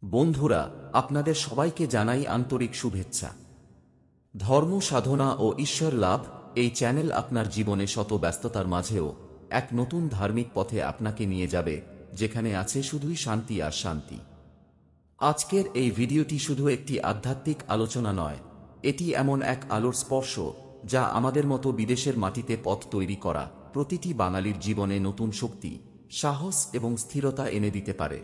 বন্ধুরা, আপনাদের সবাইকে জানাই আন্তরিক শুভেচ্ছা। ধর্ম সাধনা ও ঈশ্বর লাভ এই চ্যানেল আপনার জীবনে শত ব্যস্ততার মাঝেও এক নতুন ধার্মিক পথে আপনাকে নিয়ে যাবে, যেখানে আছে শুধুই শান্তি আর শান্তি। আজকের এই ভিডিওটি শুধু একটি আধ্যাত্মিক আলোচনা নয়, এটি এমন এক আলোর স্পর্শ যা আমাদের মতো বিদেশের মাটিতে পথ তৈরি করা প্রতিটি বাঙালির জীবনে নতুন শক্তি, সাহস এবং স্থিরতা এনে দিতে পারে।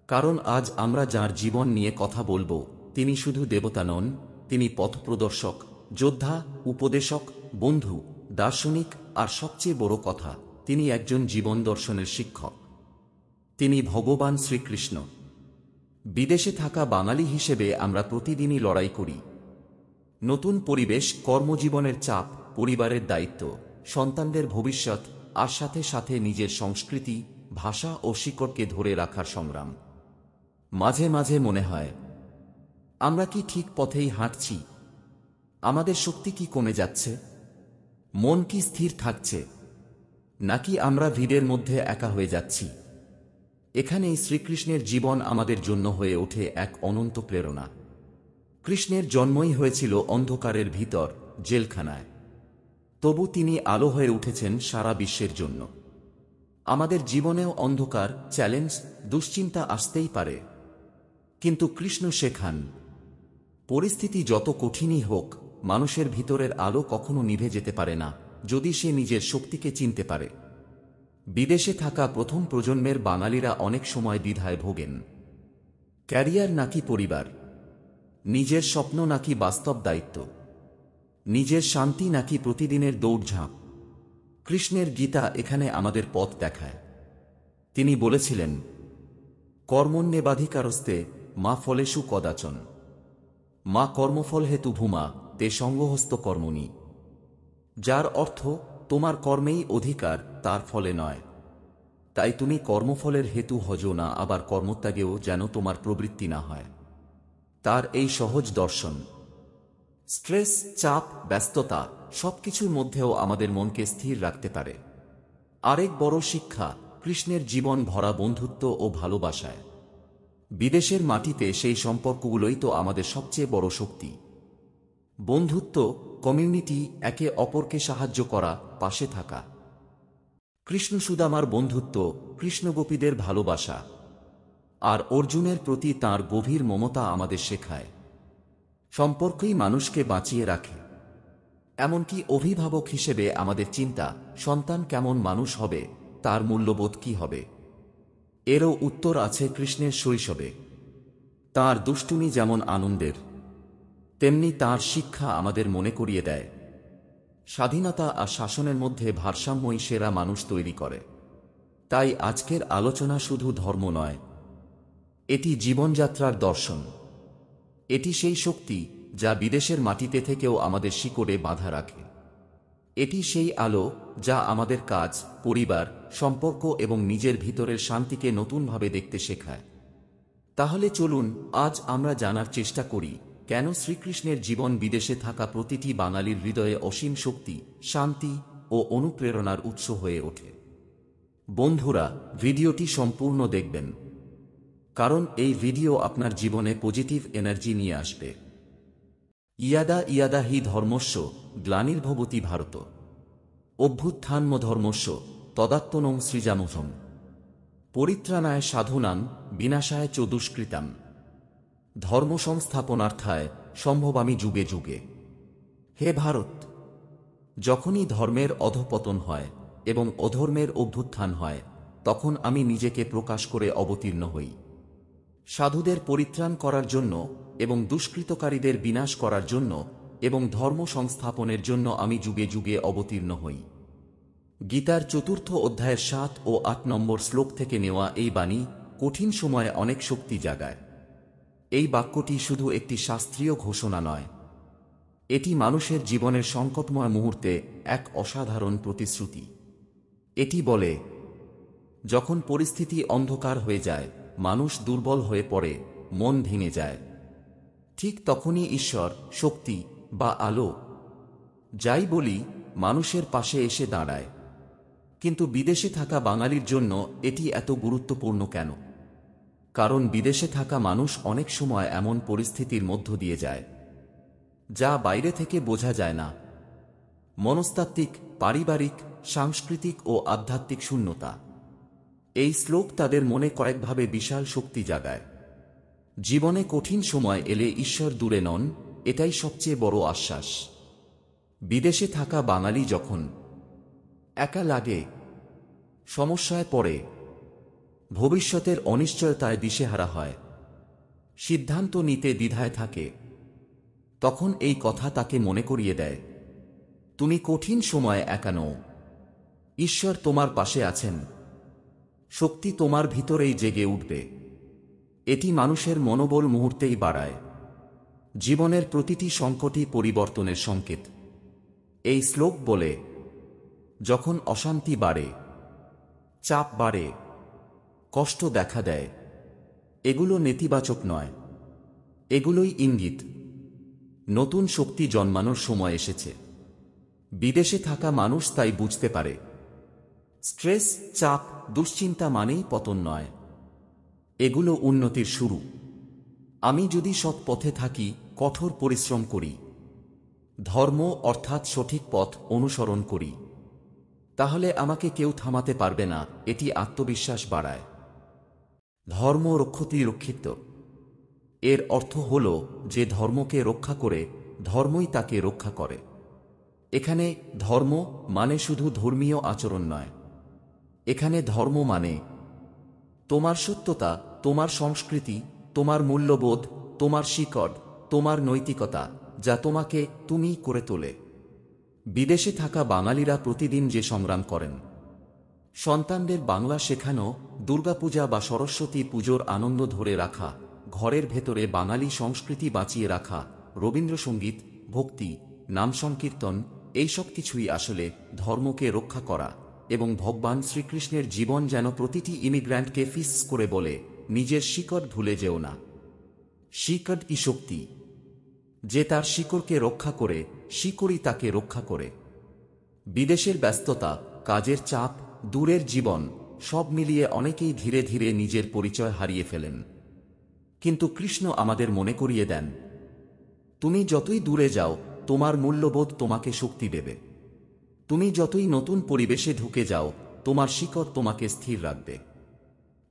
কারণ আজ আমরা যার জীবন নিয়ে কথা বলবো, তিনি শুধু দেবতা নন, তিনি পথপ্রদর্শক, যোদ্ধা, উপদেশক, বন্ধু, দার্শনিক আর সবচেয়ে বড় কথা, তিনি একজন জীবন দর্শনের শিক্ষক। তিনি ভগবান শ্রীকৃষ্ণ। বিদেশে থাকা বাঙালি হিসেবে আমরা প্রতিদিনই লড়াই করি। নতুন পরিবেশ, কর্মজীবনের চাপ, পরিবারের দায়িত্ব, সন্তানদের ভবিষ্যৎ আর সাথে সাথে নিজের সংস্কৃতি, ভাষা ও শিকড়কে ধরে রাখার সংগ্রাম। মাঝে মাঝে মনে হয়, আমরা কি ঠিক পথেই হাঁটছি? আমাদের শক্তি কি কমে যাচ্ছে? মন কি স্থির থাকছে? নাকি আমরা ভিড়ের মধ্যে একা হয়ে যাচ্ছি? এখানেই শ্রীকৃষ্ণের জীবন আমাদের জন্য হয়ে ওঠে এক অনন্ত প্রেরণা। কৃষ্ণের জন্মই হয়েছিল অন্ধকারের ভিতর, জেলখানায়। তবু তিনি আলো হয়ে উঠেছেন সারা বিশ্বের জন্য। আমাদের জীবনেও অন্ধকার, চ্যালেঞ্জ, দুশ্চিন্তা আসতেই পারে, কিন্তু কৃষ্ণ শেখান, পরিস্থিতি যত কঠিনই হোক, মানুষের ভিতরের আলো কখনো নিভে যেতে পারে না যদি সে নিজের শক্তিকে চিনতে পারে। বিদেশে থাকা প্রথম প্রজন্মের বাঙালিরা অনেক সময় দ্বিধায় ভোগেন। ক্যারিয়ার নাকি পরিবার, নিজের স্বপ্ন নাকি বাস্তব দায়িত্ব, নিজের শান্তি নাকি প্রতিদিনের দৌড়ঝাঁপ। কৃষ্ণের গীতা এখানে আমাদের পথ দেখায়। তিনি বলেছিলেন, কর্মণ্যেবাধিকারস্তে মা ফলেষু কদাচন, মা কর্মফল হেতু ভূমা তে সঙ্গহস্ত কর্মণি। যার অর্থ, তোমার কর্মেই অধিকার, তার ফলে নয়। তাই তুমি কর্মফলের হেতু হজো না, আবার কর্মত্যাগেও যেন তোমার প্রবৃত্তি না হয়। তার এই সহজ দর্শন স্ট্রেস, চাপ, ব্যস্ততা সবকিছুর মধ্যেও আমাদের মনকে স্থির রাখতে পারে। আরেক বড় শিক্ষা, কৃষ্ণের জীবন ভরা বন্ধুত্ব ও ভালোবাসায়। বিদেশের মাটিতে সেই সম্পর্কগুলোই তো আমাদের সবচেয়ে বড় শক্তি। বন্ধুত্ব, কমিউনিটি, একে অপরকে সাহায্য করা, পাশে থাকা। কৃষ্ণ সুদামার বন্ধুত্ব, কৃষ্ণগোপীদের ভালোবাসা আর অর্জুনের প্রতি তাঁর গভীর মমতা আমাদের শেখায়, সম্পর্কই মানুষকে বাঁচিয়ে রাখে। এমনকি অভিভাবক হিসেবে আমাদের চিন্তা, সন্তান কেমন মানুষ হবে, তার মূল্যবোধ কি হবে। এরও উত্তর আছে কৃষ্ণের শৈশবে। তাঁর দুষ্টুমি যেমন আনন্দের, তেমনি তাঁর শিক্ষা আমাদের মনে করিয়ে দেয়, স্বাধীনতা আর শাসনের মধ্যে ভারসাম্যই সেরা মানুষ তৈরি করে। তাই আজকের আলোচনা শুধু ধর্ম নয়, এটি জীবনযাত্রার দর্শন। এটি সেই শক্তি যা বিদেশের মাটিতে থেকেও আমাদের শিকড়ে বাঁধা রাখে। এটি সেই আলো যা আমাদের কাজ, পরিবার, সম্পর্ক এবং নিজের ভিতরের শান্তিকে নতুনভাবে দেখতে শেখায়। তাহলে চলুন আজ আমরা জানার চেষ্টা করি, কেন শ্রীকৃষ্ণের জীবন বিদেশে থাকা প্রতিটি বাঙালির হৃদয়ে অসীম শক্তি, শান্তি ও অনুপ্রেরণার উৎস হয়ে ওঠে। বন্ধুরা, ভিডিওটি সম্পূর্ণ দেখবেন, কারণ এই ভিডিও আপনার জীবনে পজিটিভ এনার্জি নিয়ে আসবে। ইয়াদা ইয়াদা হি ধর্মস্য গ্লানির্ভবতি ভারত, অভ্যুত্থানম ধর্মস্য তদাত্মনং সৃজামুধম, পরিত্রাণায় সাধুনাং বিনাশায় চ দুষ্কৃতাম, ধর্ম সংস্থাপনার্থায় সম্ভবামি যুগে যুগে। হে ভারত, যখনই ধর্মের অধঃপতন হয় এবং অধর্মের অভ্যুত্থান হয়, তখন আমি নিজেকে প্রকাশ করে অবতীর্ণ হই। সাধুদের পরিত্রাণ করার জন্য এবং দুষ্কৃতকারীদের বিনাশ করার জন্য এবং ধর্ম সংস্থাপনের জন্য আমি যুগে যুগে অবতীর্ণ হই। গীতার ৪র্থ অধ্যায়ের ৭ ও ৮ নম্বর শ্লোক থেকে নেওয়া এই বাণী কঠিন সময়ে অনেক শক্তি জাগায়। এই বাক্যটি শুধু একটি শাস্ত্রীয় ঘোষণা নয়, এটি মানুষের জীবনের সংকটময় মুহূর্তে এক অসাধারণ প্রতিশ্রুতি। এটি বলে, যখন পরিস্থিতি অন্ধকার হয়ে যায়, মানুষ দুর্বল হয়ে পড়ে, মন ভেঙে যায়, ঠিক তখনই ঈশ্বর, শক্তি বা আলো, যাই বলি, মানুষের পাশে এসে দাঁড়ায়। কিন্তু বিদেশে থাকা বাঙালির জন্য এটি এত গুরুত্বপূর্ণ কেন? কারণ বিদেশে থাকা মানুষ অনেক সময় এমন পরিস্থিতির মধ্য দিয়ে যায় যা বাইরে থেকে বোঝা যায় না। মনস্তাত্ত্বিক, পারিবারিক, সাংস্কৃতিক ও আধ্যাত্মিক শূন্যতা। এই শ্লোক তাদের মনে কয়েকভাবে বিশাল শক্তি জাগায়। জীবনে কঠিন সময় এলে ঈশ্বর দূরে নন, এটাই সবচেয়ে বড় আশ্বাস। বিদেশে থাকা বাঙালি যখন একা লাগে, সমস্যায় পড়ে, ভবিষ্যতের অনিশ্চয়তায় দিশেহারা হয়, সিদ্ধান্ত নিতে দ্বিধায় থাকে, তখন এই কথা তাকে মনে করিয়ে দেয়, তুমি কঠিন সময়ে একা নও। ঈশ্বর তোমার পাশে আছেন। শক্তি তোমার ভিতরেই জেগে উঠবে। এটি মানুষের মনোবল মুহূর্তেই বাড়ায়। জীবনের প্রতিটি সংকটই পরিবর্তনের সংকেত। এই শ্লোক বলে, যখন অশান্তি বাড়ে, চাপ বাড়ে, কষ্ট দেখা দেয়, এগুলো নেতিবাচক নয়, এগুলোই ইঙ্গিত নতুন শক্তি জন্মানোর সময় এসেছে। বিদেশে থাকা মানুষ তাই বুঝতে পারে, স্ট্রেস, চাপ, দুশ্চিন্তা মানেই পতন নয়, এগুলো উন্নতির শুরু। আমি যদি সৎ পথে থাকি, কঠোর পরিশ্রম করি, ধর্ম অর্থাৎ সঠিক পথ অনুসরণ করি, তাহলে আমাকে কেউ থামাতে পারবে না। এটি আত্মবিশ্বাস বাড়ায়। ধর্ম রক্ষতি রক্ষিত, এর অর্থ হল যে ধর্মকে রক্ষা করে, ধর্মই তাকে রক্ষা করে। এখানে ধর্ম মানে শুধু ধর্মীয় আচরণ নয়, এখানে ধর্ম মানে তোমার সত্যতা, তোমার সংস্কৃতি, তোমার মূল্যবোধ, তোমার শিকড়, তোমার নৈতিকতা, যা তোমাকে তুমি করে তোলে। বিদেশে থাকা বাঙালিরা প্রতিদিন যে সংগ্রাম করেন, সন্তানদের বাংলা শেখানো, দুর্গাপূজা বা সরস্বতী পুজোর আনন্দ ধরে রাখা, ঘরের ভেতরে বাঙালি সংস্কৃতি বাঁচিয়ে রাখা, রবীন্দ্রসঙ্গীত, ভক্তি, নাম সংকীর্তন, এইসব কিছুই আসলে ধর্মকে রক্ষা করা। এবং ভগবান শ্রীকৃষ্ণের জীবন যেন প্রতিটি ইমিগ্র্যান্টকে ফিস করে বলে, নিজের শিকড় ভুলে যেও না। শিকড় ই শক্তি। যে তার শিকড়কে রক্ষা করে, শিকড়ই তাকে রক্ষা করে। বিদেশের ব্যস্ততা, কাজের চাপ, দূরের জীবন, সব মিলিয়ে অনেকেই ধীরে ধীরে নিজের পরিচয় হারিয়ে ফেলেন। কিন্তু কৃষ্ণ আমাদের মনে করিয়ে দেন, তুমি যতই দূরে যাও, তোমার মূল্যবোধ তোমাকে শক্তি দেবে। তুমি যতই নতুন পরিবেশে ঢুকে যাও, তোমার শিকড় তোমাকে স্থির রাখবে।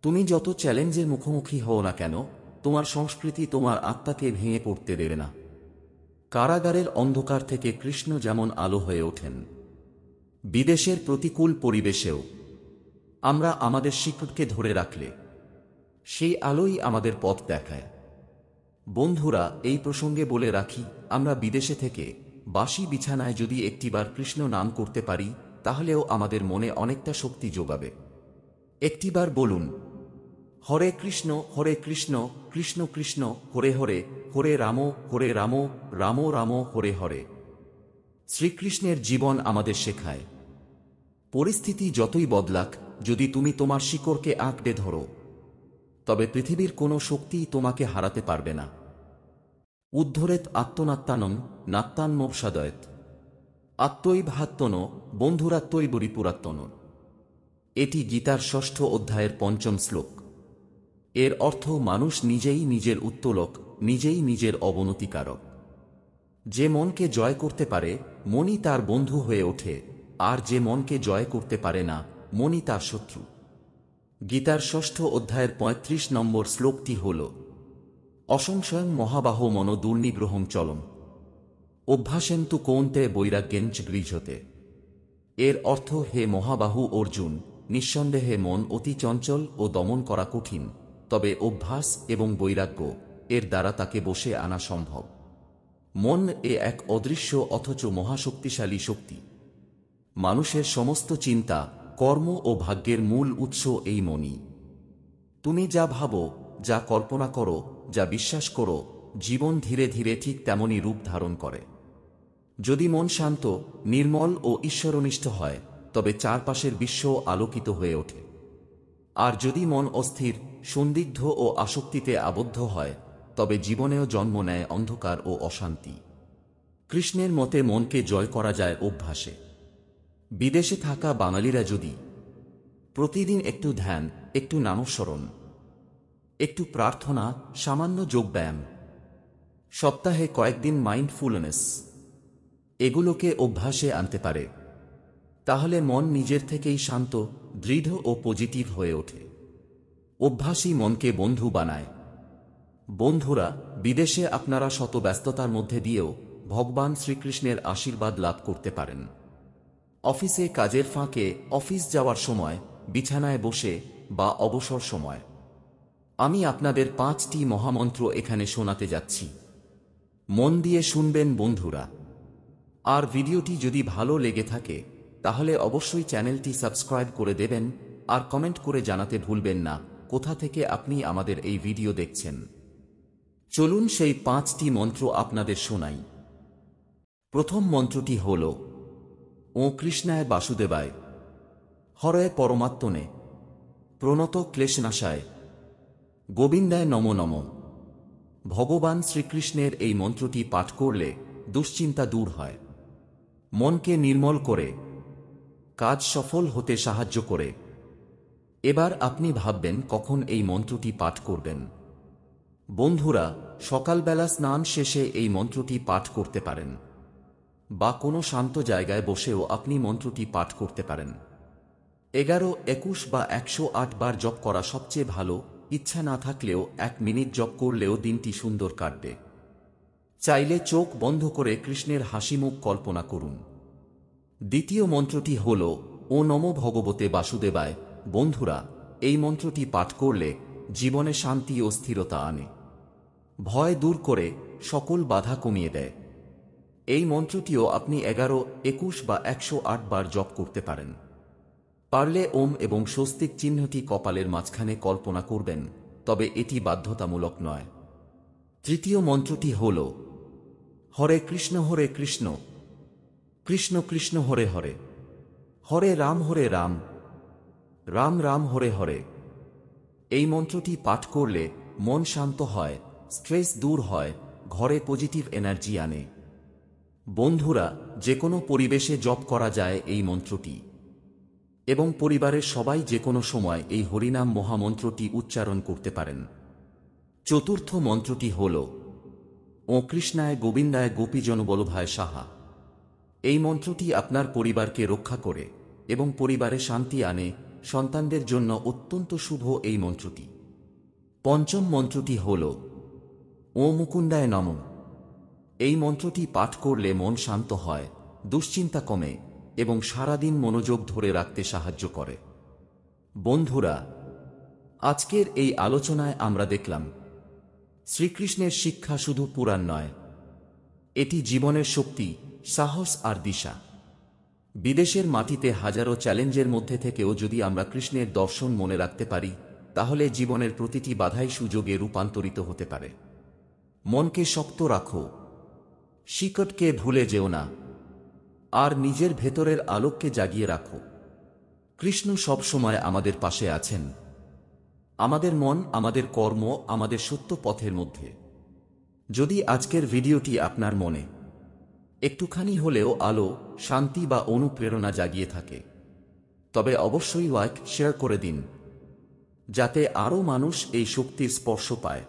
তুমি যত চ্যালেঞ্জের মুখোমুখি হও না কেন, তোমার সংস্কৃতি তোমার আত্মাকে ভেঙে পড়তে দেবে না। কারাগারের অন্ধকার থেকে কৃষ্ণ যেমন আলো হয়ে ওঠেন, বিদেশের প্রতিকূল পরিবেশেও আমরা আমাদের শিকড়কে ধরে রাখলে সেই আলোই আমাদের পথ দেখায়। বন্ধুরা, এই প্রসঙ্গে বলে রাখি, আমরা বিদেশে থেকে বাসি বিছানায় যদি একটিবার কৃষ্ণ নাম করতে পারি, তাহলেও আমাদের মনে অনেকটা শক্তি যোগাবে। একটিবার বলুন, হরে কৃষ্ণ কৃষ্ণ কৃষ্ণ হরে হরে, হরে রাম রাম রাম হরে হরে। শ্রীকৃষ্ণের জীবন আমাদের শেখায়, পরিস্থিতি যতই বদলাক, যদি তুমি তোমার শিকড়কে আঁকড়ে ধরো, তবে পৃথিবীর কোনো শক্তিই তোমাকে হারাতে পারবে না। উদ্ধরেত আত্মনাত্মানং নাত্মান্মোপসাদয়েত আত্মৈভাত্মন বন্ধুরাত্মৈবরিপুরাত্মন। এটি গীতার ৬ষ্ঠ অধ্যায়ের ৫ম শ্লোক। এর অর্থ, মানুষ নিজেই নিজের উত্তোলক, নিজেই নিজের অবনতিকারক। যে মনকে জয় করতে পারে, মনই তার বন্ধু হয়ে ওঠে, আর যে মনকে জয় করতে পারে না, মনই তার শত্রু। গীতার ৬ষ্ঠ অধ্যায়ের ৩৫ নম্বর শ্লোকটি হল, অসংশয়ং মহাবাহো মনো দুর্নিগ্রহং চলম অভ্যাসেন্তু কৌন্তে বৈরাগ্যেঞ্চ গৃহতে। এর অর্থ, হে মহাবাহু অর্জুন, নিঃসন্দেহে মন অতি চঞ্চল ও দমন করা কঠিন, তবে অভ্যাস এবং বৈরাগ্য এর দ্বারা তাকে বশে আনা সম্ভব। মন এক অদৃশ্য অথচ মহাশক্তিশালী শক্তি। মানুষের সমস্ত চিন্তা, কর্ম ও ভাগ্যের মূল উৎস এই মনই। তুমি যা ভাবো, যা কল্পনা করো, যা বিশ্বাস করো, জীবন ধীরে ধীরে ঠিক তেমনই রূপ ধারণ করে। যদি মন শান্ত, নির্মল ও ঈশ্বরনিষ্ঠ হয়, তবে চারপাশের বিশ্ব আলোকিত হয়ে ওঠে। আর যদি মন অস্থির, সন্দিগ্ধ ও আসক্তিতে আবদ্ধ হয়, তবে জীবনেও জন্ম নেয় অন্ধকার ও অশান্তি। কৃষ্ণের মতে মনকে জয় করা যায় অভ্যাসে। বিদেশে থাকা বাঙালিরা যদি প্রতিদিন একটু ধ্যান, একটু নামস্মরণ, একটু প্রার্থনা, সামান্য যোগব্যায়াম, সপ্তাহে কয়েকদিন মাইন্ডফুলনেস, এগুলোকে অভ্যাসে আনতে পারে, তাহলে মন নিজের থেকেই শান্ত, দৃঢ় ও পজিটিভ হয়ে ওঠে। অভ্যাসই মনকে বন্ধু বানায়। বন্ধুরা, বিদেশে আপনারা শত ব্যস্ততার মধ্যে দিয়েও ভগবান শ্রীকৃষ্ণের আশীর্বাদ লাভ করতে পারেন। অফিসে কাজের ফাঁকে, অফিস যাওয়ার সময়, বিছানায় বসে বা অবসর সময় আমি আপনাদের 5টি মহামন্ত্র এখানে শোনাতে যাচ্ছি। মন দিয়ে শুনবেন বন্ধুরা। আর ভিডিওটি যদি ভালো লেগে থাকে তাহলে অবশ্যই চ্যানেলটি সাবস্ক্রাইব করে দেবেন আর কমেন্ট করে জানাতে ভুলবেন না কোথা থেকে আপনি আমাদের এই ভিডিও দেখছেন। চলুন সেই 5টি মন্ত্র আপনাদের শোনাই। প্রথম মন্ত্রটি হল ও কৃষ্ণায় বাসুদেবায়, হরে পরমাত্মনে, প্রণত ক্লেশনাশায়, গোবিন্দায় নমো নমঃ। ভগবান শ্রীকৃষ্ণের এই মন্ত্রটি পাঠ করলে দুশ্চিন্তা দূর হয়, মনকে নির্মল করে, কাজ সফল হতে সাহায্য করে। এবার আপনি ভাববেন কখন এই মন্ত্রটি পাঠ করবেন। বন্ধুরা, সকালবেলা স্নান শেষে এই মন্ত্রটি পাঠ করতে পারেন, বা কোনো শান্ত জায়গায় বসেও আপনি মন্ত্রটি পাঠ করতে পারেন। 11, 21 বা 108 বার জপ করা সবচেয়ে ভালো। ইচ্ছা না থাকলেও 1 মিনিট জপ করলেও দিনটি সুন্দর কাটবে। চাইলে চোখ বন্ধ করে কৃষ্ণের হাসিমুখ কল্পনা করুন। দ্বিতীয় মন্ত্রটি হল ও নমো ভগবতে বাসুদেবায়। বন্ধুরা, এই মন্ত্রটি পাঠ করলে জীবনে শান্তি ও স্থিরতা আনে, ভয় দূর করে, সকল বাধা কমিয়ে দেয়। এই মন্ত্রটিও আপনি 11, 21 বা 108 বার জপ করতে পারেন। পারলে ওম এবং স্বস্তিক চিহ্নটি কপালের মাঝখানে কল্পনা করবেন, তবে এটি বাধ্যতামূলক নয়। তৃতীয় মন্ত্রটি হল হরে কৃষ্ণ কৃষ্ণ কৃষ্ণ হরে হরে, হরে রাম রাম রাম হরে হরে। এই মন্ত্রটি পাঠ করলে মন শান্ত হয়, স্ট্রেস দূর হয়, ঘরে পজিটিভ এনার্জি আনে। বন্ধুরা, যে কোনো পরিবেশে জপ করা যায় এই মন্ত্রটি, এবং পরিবারের সবাই যে কোনো সময় এই হরিনাম মহামন্ত্রটি উচ্চারণ করতে পারেন। চতুর্থ মন্ত্রটি হল ও কৃষ্ণায় গোবিন্দায় গোপীজনবল্লভায় সাহা। এই মন্ত্রটি আপনার পরিবারকে রক্ষা করে এবং পরিবারে শান্তি আনে। সন্তানদের জন্য অত্যন্ত শুভ এই মন্ত্রটি। পঞ্চম মন্ত্রটি হল ও মুকুন্দায় নমঃ। এই মন্ত্রটি পাঠ করলে মন শান্ত হয়, দুশ্চিন্তা কমে এবং সারাদিন মনোযোগ ধরে রাখতে সাহায্য করে। বন্ধুরা, আজকের এই আলোচনায় আমরা দেখলাম শ্রীকৃষ্ণের শিক্ষা শুধু পুরাণ নয়, এটি জীবনের শক্তি, সাহস আর দিশা। বিদেশের মাটিতে হাজারো চ্যালেঞ্জের মধ্যে থেকেও যদি আমরা কৃষ্ণের দর্শন মনে রাখতে পারি, তাহলে জীবনের প্রতিটি বাধাই সুযোগে রূপান্তরিত হতে পারে। মনকে শক্ত রাখো, শিকড়কে ভুলে যেও না, আর নিজের ভেতরের আলোককে জাগিয়ে রাখো। কৃষ্ণ সবসময় আমাদের পাশে আছেন, আমাদের মন, আমাদের কর্ম, আমাদের সত্য পথের মধ্যে। যদি আজকের ভিডিওটি আপনার মনে একটুখানি হলেও আলো, শান্তি বা অনুপ্রেরণা জাগিয়ে থাকে, তবে অবশ্যই লাইক, শেয়ার করে দিন, যাতে আরও মানুষ এই শক্তির স্পর্শ পায়।